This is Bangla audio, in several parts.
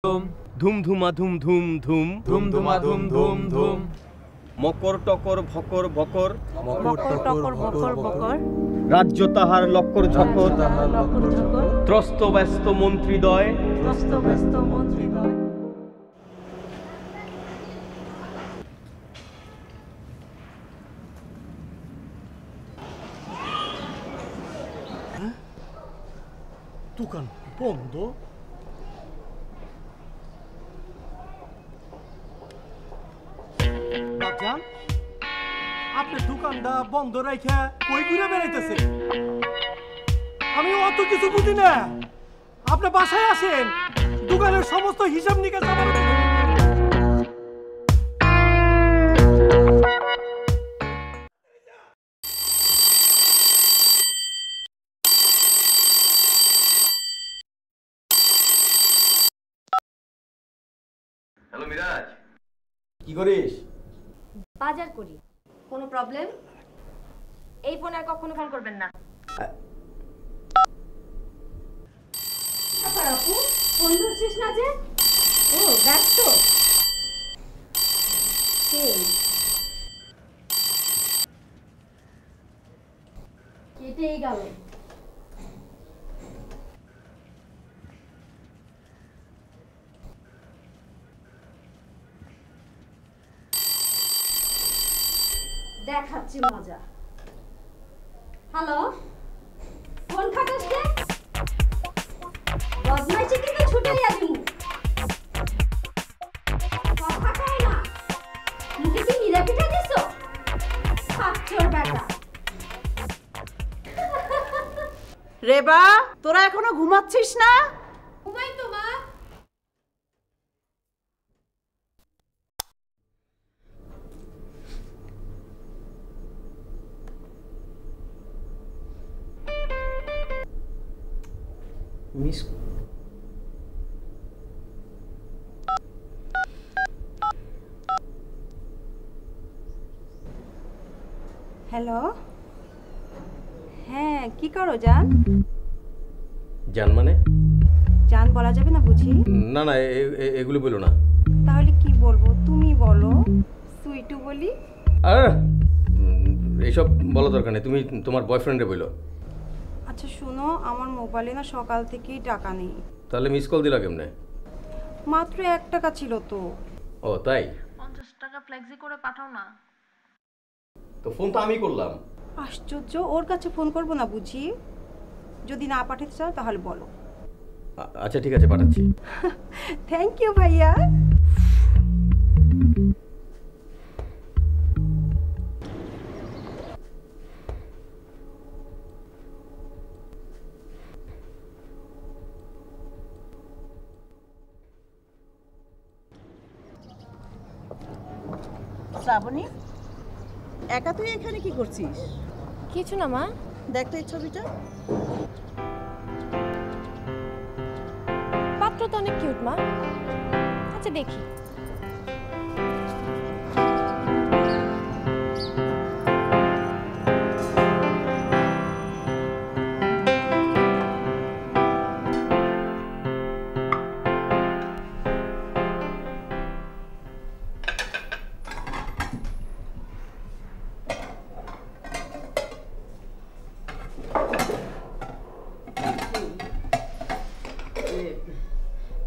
ধুম ধুমা ধুম ধুম ধুম ধুম ধুমা ধুম ধুম ধুম মকর টকর ভকর ভকর বকর টকর বকর বকর রাজ্য তাহার লক্কর ঝকর লকর ঝকর ত্রস্ত ব্যস্ত মন্ত্রীদ্বয় ব্যস্ত ব্যস্ত মন্ত্রীদ্বয়। দোকান বন্ধ। বাপজান, আপনি দোকানটা বন্ধ রাখা কই ঘুরে বেড়াইতেছে? আমি অত কিছু বুঝি না। আপনি বাসায় আসেন, দোকানের সমস্ত হিসাব নিকাশ আমার হ্যালো মিরাজ, কি করিস? বাজার করি। কোনো প্রবলেম? এই ফোনে আর কখনো ফোন করবেন না। আচ্ছা আপু, ফোন ধরছিস না যে? ও ব্যস্ত। কেটেই গেল। দেখাচ্ছি মজা। হ্যালো, ফোন খাটাস কে? বদমাইশি কিন্তু ছুটাইয়া দিমু। কথা কয় না, মুখে কি নিরা পিঠা দিছো? খাচ্চর বেটা। রেবা, তোরা এখনো ঘুমাচ্ছিস না? ঘুমাই তো মা। মিস হ্যালো, হ্যাঁ কি করো জান? জান মানে? জান বলা যাবে না বুঝি? না না, এগুলো বলো না। তাহলে কি বলবো? তুমি বলো। সুইটু বলি? আর এইসব বলা দরকার নেই, তুমি তোমার বয়ফ্রেন্ডে বলো। আচ্ছা শোনো, আমার মোবাইলে না সকাল থেকেই টাকা নেই। তাহলে মিস কল দিলা কেমনে? মাত্র 1 টাকা ছিল তো। ও তাই? 50 টাকা ফ্লেক্সি করে পাঠাও না। তো ফোন তো আমি করলাম। আশ্চর্য, ওর কাছে ফোন করবো না বুঝি? যদি না পাঠাতে চাও তাহলে বলো। আচ্ছা ঠিক আছে, পাঠাচ্ছি। থ্যাংক ইউ ভাইয়া। শ্রাবণী, একা তুই এখানে কি করছিস? কিছু না মা। দেখ তো এই ছবিটা। পাত্র তো অনেক কিউট মা। আচ্ছা দেখি।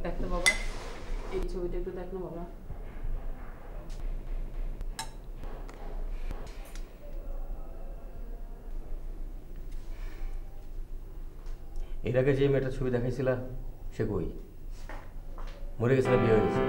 দেখ তো বাবা, এই ছবিটা একটু দেখ না বাবা। এর আগে যে মেয়েটার ছবি দেখাইছিলা সে কই? মরে গেছে না বিয়ে হয়ে গেছে?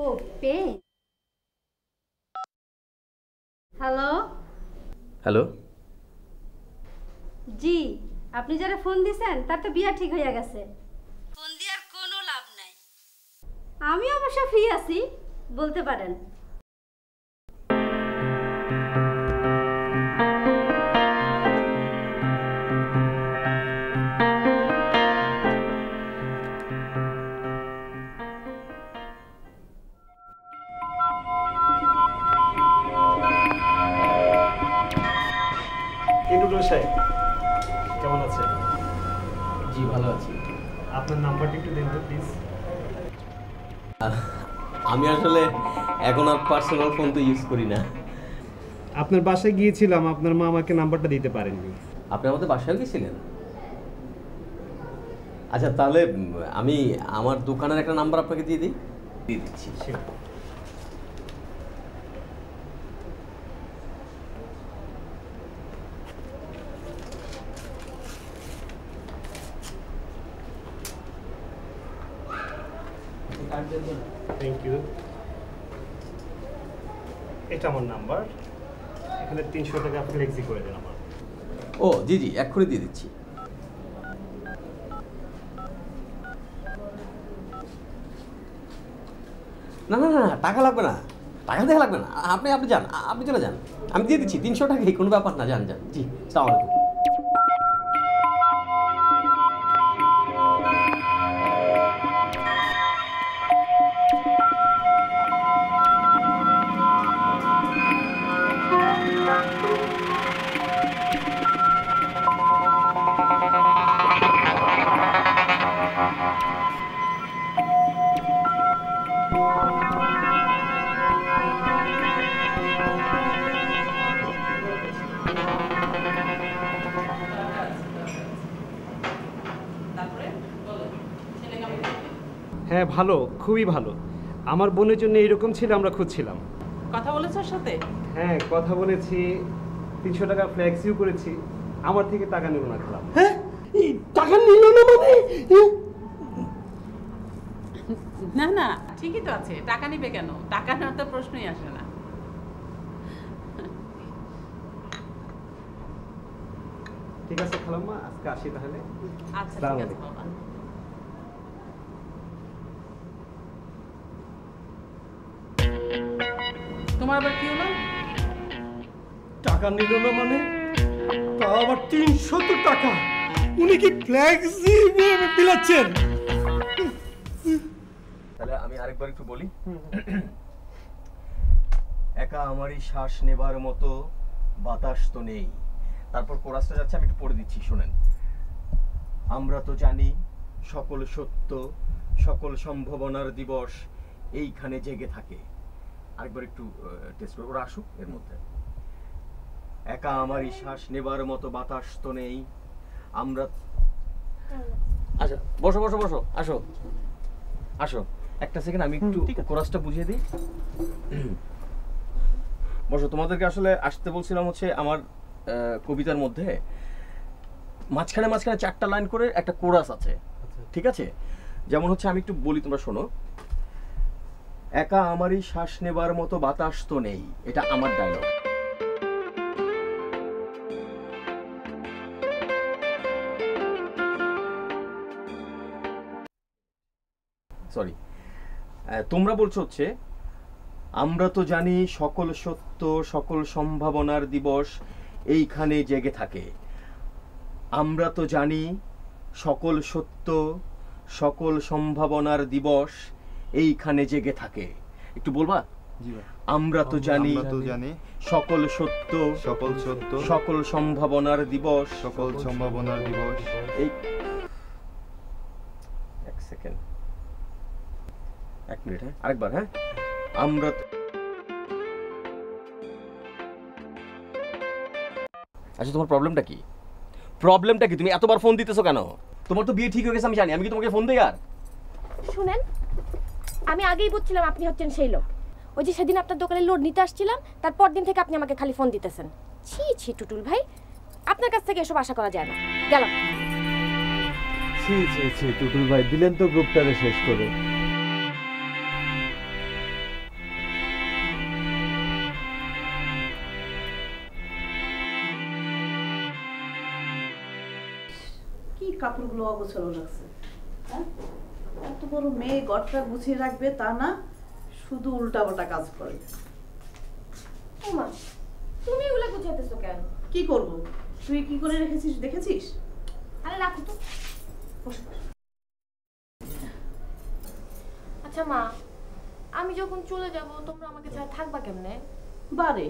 ও পেন। হ্যালো। হ্যালো। জি, আপনি যারা ফোন দিছেন তার তো বিয়া ঠিক হয়ে গেছে। ফোন দেওয়ার কোনো লাভ নাই। আমি অবশ্য ফ্রি আছি, বলতে পারেন। টুটুল সাহেব কেমন আছেন? জি ভালো আছি। আপনার নাম্বারটা একটু দেন তো প্লিজ। আমি আসলে এখন আর পার্সোনাল ফোন তো ইউজ করি না। আপনার বাসায় গিয়েছিলাম, আপনার মা আমাকে নাম্বারটা দিতে পারেননি। আপনি আমাদের বাসায় গেছিলেন? আচ্ছা তাহলে আমি আমার দোকানের একটা নাম্বার আপনাকে দিয়ে দিচ্ছি। Thank you. এটা আমার নাম্বার, এখানে 300 টাকা ফ্লেক্সি করে দেন আমার। ও জি জি এক্ষুনি দিয়ে দিচ্ছি। না না না টাকা লাগবে না, টাকা দেখা লাগবে না, আপনি যান, আপনি চলে যান, আমি দিয়ে দিচ্ছি 300 টাকাই, কোনো ব্যাপার না, যান যান। জি আসসালামু আলাইকুম। হ্যাঁ ভালো, খুবই ভালো। আমার বোনের জন্য এইরকম ছিল, আমরা খুঁজছিলাম। কথা বলেছ ওর সাথে? হ্যাঁ কথা বলেছি, 300 টাকা ফ্লেক্সিও করেছি। আমার থেকে টাকা নিল না খেলাম। হ্যাঁ টাকা নিল না মানে? না না ঠিকই তো আছে, টাকা নিবে কেন? টাকা নেওয়ার তো প্রশ্নই আসে না। ঠিক আছে খালাম্মা, আজকে আসি তাহলে। আচ্ছা আসসালামু ঠিক আছে আলাইকুম। বাবা। তোমার আবার কি হলো? টাকা নিল না মানে? তা আবার 300 টাকা? উনি কি ফ্লেক্সি বিলাচ্ছেন? তাহলে আমি আরেকবার একটু বলি। একা আমারই শ্বাস নেবার মতো বাতাস তো নেই। তারপর কোরাসটা যাচ্ছে, আমি একটু পড়ে দিচ্ছি, শুনেন। আমরা তো জানি সকল সত্য, সকল সম্ভাবনার দিবস এইখানে জেগে থাকে। আরেকবার একটু টেস্ট করে, ওরা আসুক এর মধ্যে। একা আমারই শ্বাস নেবার মতো বাতাস তো নেই, আমরা। আচ্ছা বসো বসো বসো, আসো আসো একটা সেকেন্ড, আমি একটু কোরাসটা বুঝিয়ে দিই। বসো। তোমাদেরকে আসলে আসতে বলছিলাম হচ্ছে আমার কবিতার মধ্যে মাঝখানে মাঝখানে 4টা লাইন করে একটা কোরাস আছে, ঠিক আছে? যেমন হচ্ছে আমি একটু বলি, তোমরা শোনো। একা আমারই শ্বাস নেবার মতো বাতাস তো নেই, এটা আমার ডায়লগ। সরি, তোমরা বলছো হচ্ছে আমরা তো জানি সকল সত্য, সকল সম্ভাবনার দিবস এইখানে জেগে থাকে। আমরা তো জানি সকল সত্য, সকল সম্ভাবনার দিবস এইখানে জেগে থাকে। একটু বলবা? আমরা তো জানি সকল সত্য, সকল সম্ভাবনার দিবস, এই এক সেকেন্ড, এক মিনিট, হ্যাঁ আরেকবার, হ্যাঁ। আমরা আচ্ছা তোমার প্রবলেমটা কি? তুমি এতবার ফোন দিতেছো কেন? তোমার তো বিয়ে ঠিক হয়ে গেছে আমি জানি, আমি কি তোমাকে ফোন দেই? আর শুনেন, আমি আগেই বুঝছিলাম আপনি হচ্ছেন সেই লোক। ওই যে সেদিন আপনার দোকানে লোড নিতে আসছিলাম, তারপর দিন থেকে আপনি আমাকে খালি ফোন দিতেছেন। ছি ছি টুটুল ভাই, আপনার কাছ থেকে এসব আশা করা যায় না। গেলাম। ছি ছি ছি টুটুল ভাই, দিলেন তো গ্রুপটারে শেষ করে। কি কাপড়গুলো অগোছালো লাগছে, হ্যাঁ? এত বড় মেয়ে ঘরটা গুছিয়ে রাখবে তা না, শুধু উল্টাপাল্টা কাজ করে। ওমা, তুমি এগুলা গুছাইতেছো কেন? কি করব, তুই কি করে রেখেছিস দেখেছিস? আরে রাখো তো। আচ্ছা মা, আমি যখন চলে যাব তোমরা আমাকে ছাড়া থাকবা কেমনে? বারে,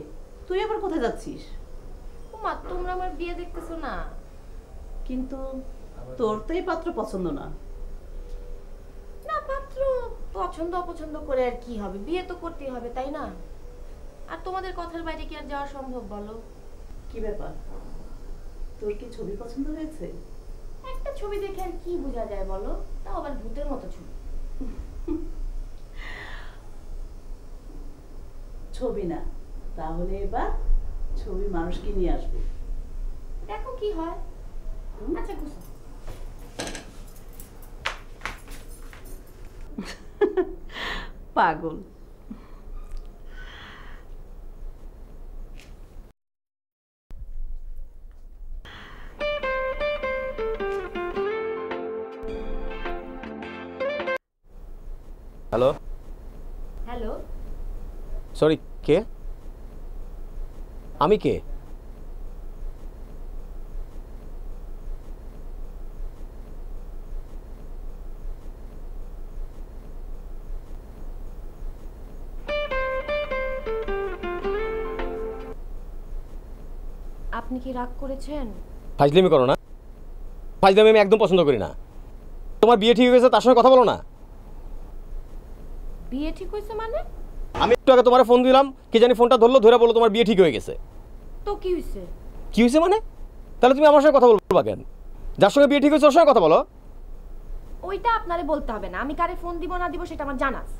তুই আবার কোথায় যাচ্ছিস? ওমা, তোমরা আমার বিয়ে দেখতেছো না? কিন্তু তোর তো এই পাত্র পছন্দ না। না, পাত্র পছন্দ অপছন্দ করে আর কি হবে, বিয়ে তো করতেই হবে, তাই না? আর তোমাদের কথার বাইরে কি আর যাওয়া সম্ভব বলো? কি ব্যাপার, তোর কি ছবি পছন্দ হয়েছে? একটা ছবি দেখে আর কি বোঝা যায় বলো, তাও আবার ভূতের মতো ছবি। ছবি না, তাহলে এবার ছবি মানুষকে নিয়ে আসবে। দেখো কি হয়। আচ্ছা গুছো। পাগল। হ্যালো, হ্যালো, সরি, কে? আমি কে? আপনি কি রাগ করেছেন? ফাজলামি করো না, ফাজলামি আমি একদম পছন্দ করি না। তোমার বিয়ে ঠিক হয়ে গেছে, তার সঙ্গে কথা বলো না। বিয়ে ঠিক হয়েছে মানে? আমি একটু আগে তোমার ফোন দিলাম, কি জানি ফোনটা ধরলো, ধরে বলো তোমার বিয়ে ঠিক হয়ে গেছে। তো কি হয়েছে? কি হয়েছে মানে? তাহলে তুমি আমার সঙ্গে কথা বলবা কেন? যার সঙ্গে বিয়ে ঠিক হয়েছে ওর সঙ্গে কথা বলো। ওইটা আপনারে বলতে হবে না, আমি কারে ফোন দিব না দিব সেটা আমার জানা আছে।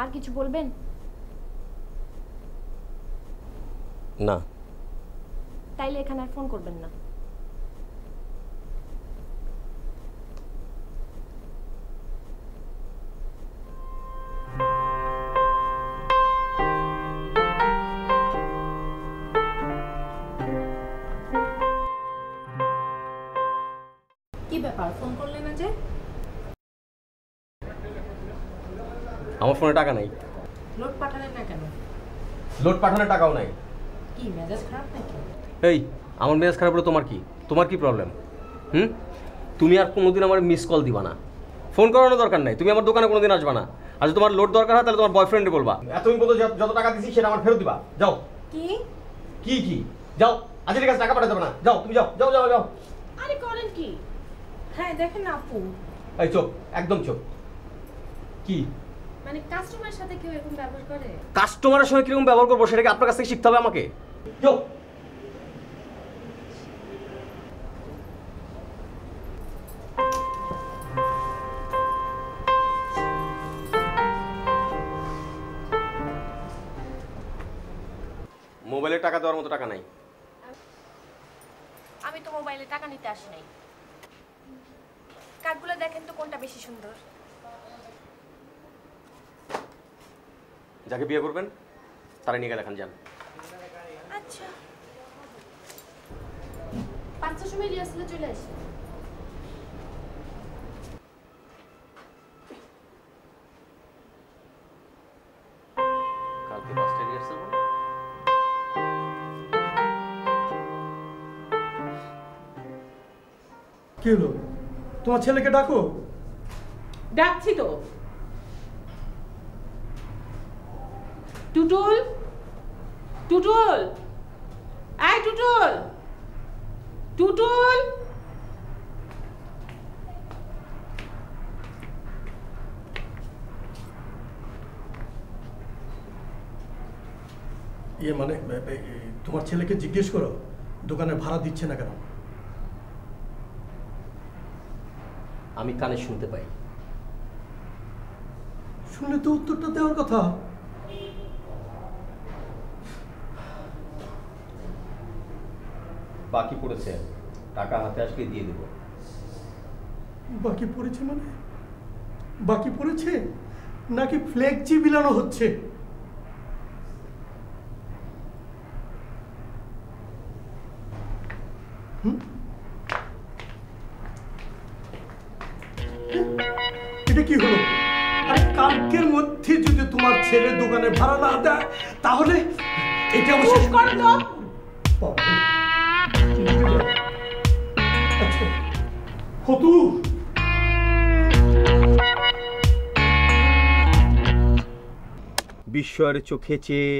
আর কিছু বলবেন? না। তাইলে এখানে আর ফোন করবেন না। কি ব্যাপার, ফোন করলে না যে? আমার ফোনে টাকা নাই। লোড পাঠালেন না কেন? লোড পাঠানোর টাকাও নাই। কি মেজাজ খারাপ নাকি? এই, আমার মেজাজ খারাপ হলে তোমার কি? তোমার কি প্রবলেম? তুমি আর কোনোদিন আমার মিস কল দিবা না, ফোন করানোর দরকার নাই। তুমি আমার দোকানে কোনোদিন আসবা না। আর যদি তোমার লোড দরকার হয় তাহলে তোমার বয়ফ্রেন্ডে বলবা। তুমি বলতো যত টাকা দিছি সেটা আমার ফেরত দিবা। যাও। কি কি কি? যাও, আজকের কাছে টাকা পাঠাতে হবে না। যাও, তুমি যাও যাও যাও যাও। আরে করেন কি? হ্যাঁ দেখেন না আপু, এই চুপ, একদম চুপ। কি মানে কাস্টমারের সাথে কেউ এরকম ব্যবহার করে? কাস্টমারের সঙ্গে কিরকম ব্যবহার করবো সেটাকে আপনার কাছ থেকে শিখতে হবে আমাকে। যাও। মোবাইলে টাকা দেওয়ার মতো টাকা নাই। আমি তো মোবাইলে টাকা নিতে আসি নাই। কার্ডগুলো দেখেন তো কোনটা বেশি সুন্দর। যাকে বিয়ে করবেন তারা নিয়ে গেলে এখন যান। আচ্ছা, 5টার সময় রিহার্সালে চলে আসি। কালকে 5টায় রিহার্সাল বলে। কি হলো, তোমার ছেলেকে ডাকো। ডাকছি তো। টুটুল, টুটুল, এই টুটুল, টুটুল। মানে তোমার ছেলেকে জিজ্ঞেস করো দোকানে ভাড়া দিচ্ছে না কেন। আমি কানে শুনতে পাই। শুনলে তো উত্তরটা দেওয়ার কথা। বাকি পড়েছে, টাকা হাতে আসলে দিয়ে দেবো। বাকি পড়েছে মানে? বাকি পড়েছে নাকি ফ্লেক্সি বিলানো হচ্ছে? এটা কি হলো? আরে কালকের মধ্যে যদি তোমার ছেলে দোকানে ভাড়া না দেয় তাহলে এটা শেষ করে দাও। আচ্ছা হতু বিস্ময়ের চোখে চেয়ে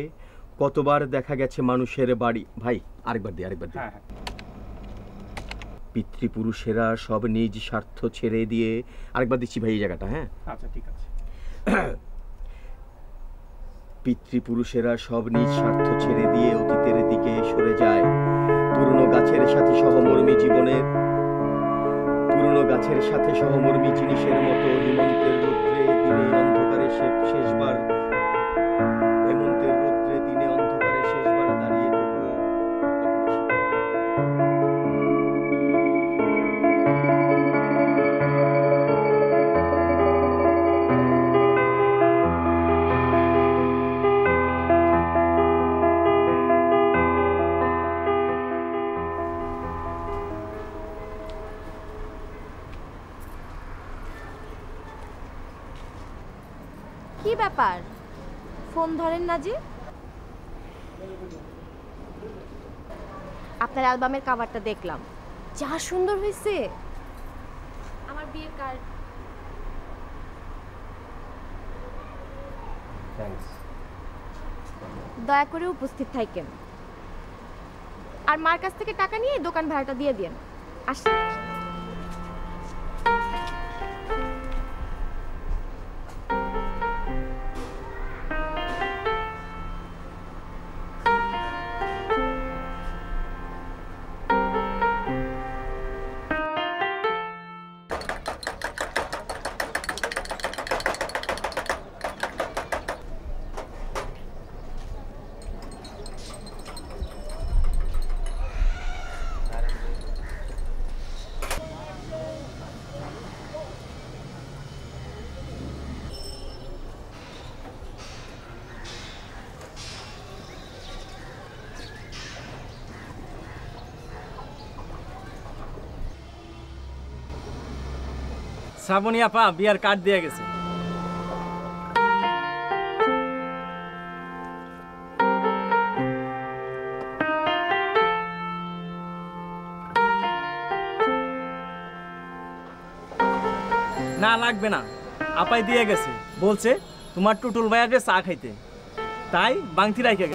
কতবার দেখা গেছে মানুষের বাড়ি। ভাই আরেকবার দি। পিতৃপুরুষেরা সব নিজ স্বার্থ ছেড়ে দিয়ে, আরেকবার দিচ্ছি ভাই এই জায়গাটা। হ্যাঁ আচ্ছা ঠিক আছে। পিতৃপুরুষেরা সব নিজ স্বার্থ ছেড়ে দিয়ে অতীতের দিকে সরে যায়। পুরনো গাছের সাথে সহমর্মী জীবনের, পুরনো গাছের সাথে সহমর্মী জিনিসের মতো হেমন্তের রৌদ্রে দিনে অন্ধকারে শেষবার, হেমন্তের রৌদ্রে দিনে অন্ধকারে শেষবার দাঁড়িয়ে তবুও কি ব্যাপার, ফোন ধরেন না যে? আপনার অ্যালবামের কভারটা দেখলাম, যা সুন্দর হয়েছে। আমার বিয়ের কার্ড। থ্যাঙ্কস। দয়া করে উপস্থিত থাকেন, আর মার কাছ থেকে টাকা নিয়ে দোকান ভাড়াটা দিয়ে দিন। আসি। শ্রাবণী আপা বিয়ার কার্ড দিয়ে গেছে। না লাগবে না, আপাই দিয়ে গেছে, বলছে তোমার টুটুল ভাইয়াকে চা খাইতে, তাই বাংতি রাইখে গেছে।